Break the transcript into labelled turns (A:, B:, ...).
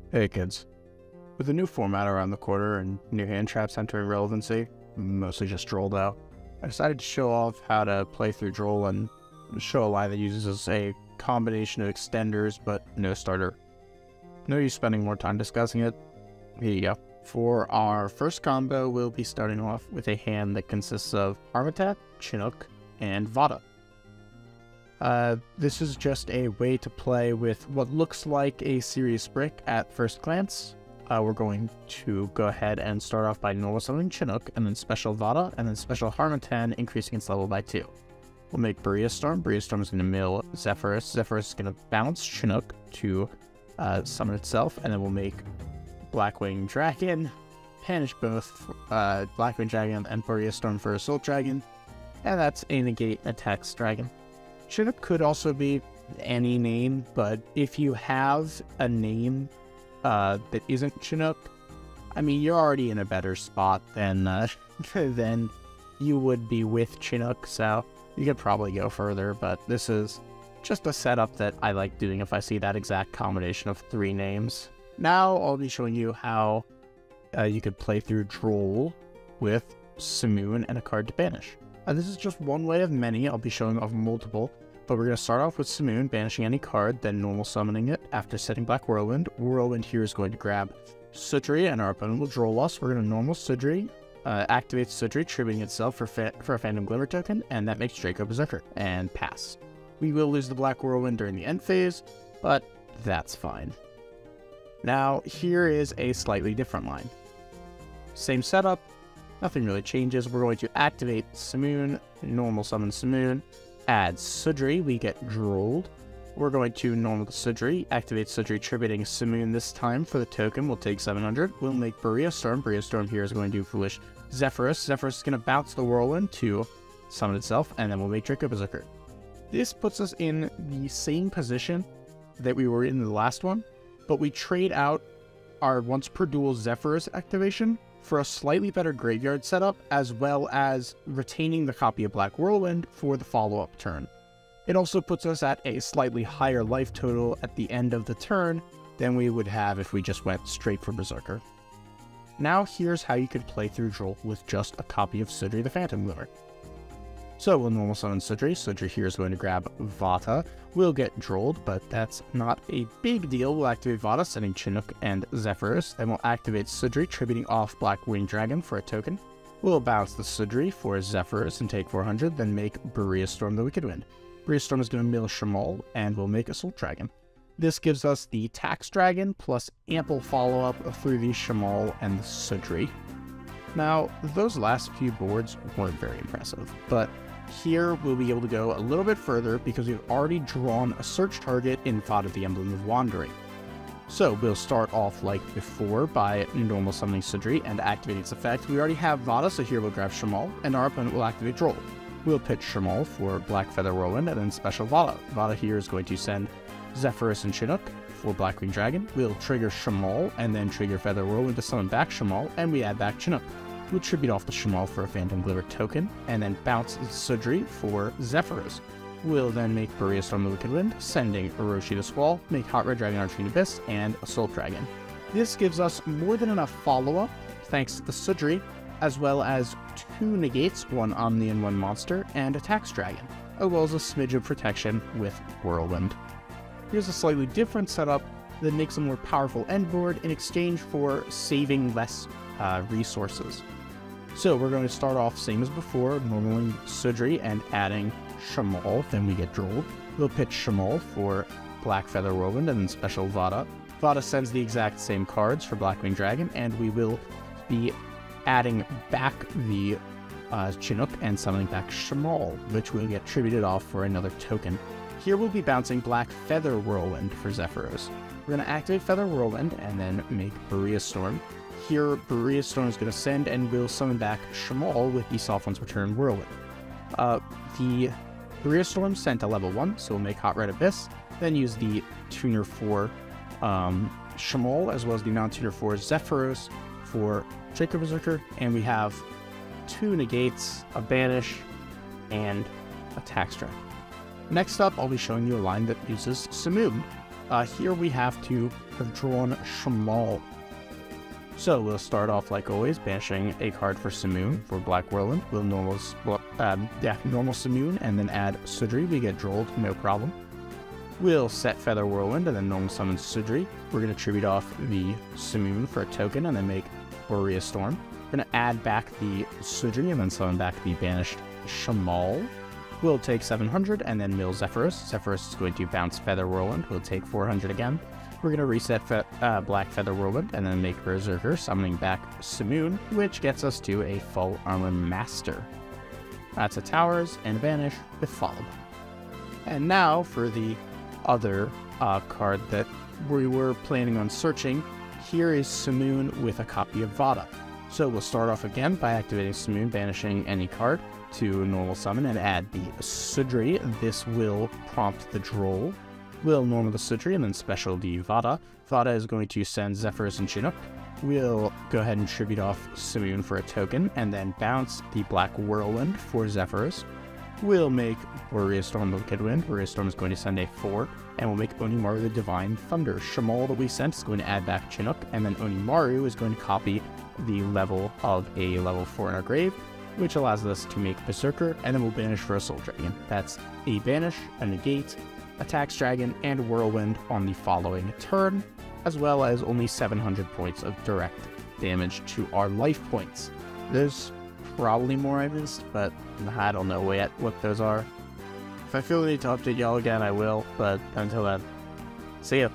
A: Hey kids. With a new format around the corner and new hand traps entering relevancy, mostly just Droll though, I decided to show off how to play through Droll and show a line that uses a combination of extenders but no starter. No use spending more time discussing it. Here you go. For our first combo, we'll be starting off with a hand that consists of Harmattan, Chinook, and Vata. This is just a way to play with what looks like a serious brick at first glance. We're going to go ahead and start off by normal summoning Chinook, and then special Vata, and then special Harmattan, increasing its level by 2. We'll make Berea Storm. Berea Storm is going to mill Zephyrus. Zephyrus is going to bounce Chinook to summon itself, and then we'll make Blackwing Dragon, banish both Blackwing Dragon and Berea Storm for Assault Dragon, and that's a negate attacks Dragon. Chinook could also be any name, but if you have a name that isn't Chinook, I mean, you're already in a better spot than than you would be with Chinook, so you could probably go further, but this is just a setup that I like doing if I see that exact combination of 3 names. Now I'll be showing you how you could play through Droll with Simoon and a card to banish. This is just one way of many. I'll be showing off multiple, but we're going to start off with Simoon, banishing any card, then normal summoning it after setting Black Whirlwind. Whirlwind here is going to grab Sudri, and our opponent will Droll us. We're going to normal Sudri, activate Sudri, tributing itself for a Phantom Glimmer token, and that makes Draco Berserker, and pass. We will lose the Black Whirlwind during the end phase, but that's fine. Now, here is a slightly different line. Same setup, nothing really changes. We're going to activate Simoon, normal summon Simoon, add Sudri, we get Drolled. We're going to normal Sudri, activate Sudri, tributing Simoon this time for the token. We'll take 700. We'll make Berea Storm. Berea Storm here is going to do Foolish Zephyrus. Zephyrus is going to bounce the Whirlwind to summon itself, and then we'll make Draco Berserker. This puts us in the same position that we were in the last one, but we trade out our once per duel Zephyrus activation for a slightly better graveyard setup, as well as retaining the copy of Black Whirlwind for the follow-up turn. It also puts us at a slightly higher life total at the end of the turn than we would have if we just went straight for Berserker. Now here's how you could play through Droll with just a copy of Sudri the Phantom Glimmer. So we'll normal summon Sudri. Sudri here is going to grab Vata. We'll get Drolled, but that's not a big deal. We'll activate Vata, sending Chinook and Zephyrus. Then we'll activate Sudri, tributing off Blackwing Dragon for a token. We'll bounce the Sudri for Zephyrus and take 400, then make Berea Storm the Wicked Wind. Berea Storm is going to mill Shamal, and we'll make Assault Dragon. This gives us the Tax Dragon, plus ample follow-up through the Shamal and the Sudri. Now, those last few boards weren't very impressive, but here we'll be able to go a little bit further because we've already drawn a search target in Vata the Emblem of Wandering. So we'll start off like before by normal summoning Sudri and activating its effect. We already have Vata, so here we'll grab Shamal, and our opponent will activate Droll. We'll pitch Shamal for Black Feather Whirlwind and then special Vata. Vata here is going to send Zephyrus and Chinook for Blackwing Dragon. We'll trigger Shamal and then trigger Feather Whirlwind to summon back Shamal, and we add back Chinook. We'll tribute off the Shamal for a Phantom Glimmer token, and then bounce Sudri for Zephyrus. We'll then make Berea Storm the Wicked Wind, sending Orochi the Squall, make Hot Red Dragon Archfiend Abyss, and Assault Dragon. This gives us more than enough follow-up, thanks to the Sudri, as well as 2 negates, 1 Omni and 1 Monster, and a Tax Dragon, as well as a smidge of protection with Whirlwind. Here's a slightly different setup that makes a more powerful end board in exchange for saving less resources. So we're going to start off same as before, normaling Sudri and adding Shamal, then we get Droll. We'll pitch Shamal for Black Feather Whirlwind and then special Vata. Vata sends the exact same cards for Blackwing Dragon, and we will be adding back the Chinook and summoning back Shamal, which will get tributed off for another token. Here we'll be bouncing Black Feather Whirlwind for Zephyrus. We're going to activate Feather Whirlwind and then make Berea Storm. Here, Berea Storm is going to send and will summon back Shamal with the Soft One's Return Whirlwind. The Berea Storm sent to level 1, so we'll make Hot Red Abyss, then use the Tuner for Shamal, as well as the non-Tuner for Zephyrus for Draco Berserker, and we have 2 negates, a banish, and a Tax Dragon. Next up, I'll be showing you a line that uses Simoon. Here we have to have drawn Shamal. So we'll start off like always, banishing a card for Simoon for Black Whirlwind. We'll normal Simoon and then add Sudri. We get Droll, no problem. We'll set Feather Whirlwind and then normal summon Sudri. We're going to tribute off the Simoon for a token and then make Borea Storm. We're going to add back the Sudri and then summon back the banished Shamal. We'll take 700 and then mill Zephyrus. Zephyrus is going to bounce Feather Whirlwind. We'll take 400 again. We're going to reset Black Feather Whirlwind and then make Berserker, summoning back Simoon, which gets us to a Full Armor Master. That's a Towers and a Banish with followup. And now for the other card that we were planning on searching. Here is Simoon with a copy of Vata. So we'll start off again by activating Simoon, banishing any card to normal summon and add the Sudri. This will prompt the Droll. We'll normal the Sudri and then special the Vata. Vata is going to send Zephyrus and Chinook. We'll go ahead and tribute off Simoon for a token and then bounce the Black Whirlwind for Zephyrus. We'll make Borea Storm the Wicked Wind. Borea Storm is going to send a 4, and we'll make Onimaru the Divine Thunder. Shamal that we sent is going to add back Chinook, and then Onimaru is going to copy the level of a level 4 in our grave, which allows us to make Berserker, and then we'll banish for a Soul Dragon. That's a Banish, a Negate, Attacks Dragon, and Whirlwind on the following turn, as well as only 700 points of direct damage to our life points. There's probably more I missed, but I don't know yet what those are. If I feel the need to update y'all again, I will, but until then, see ya.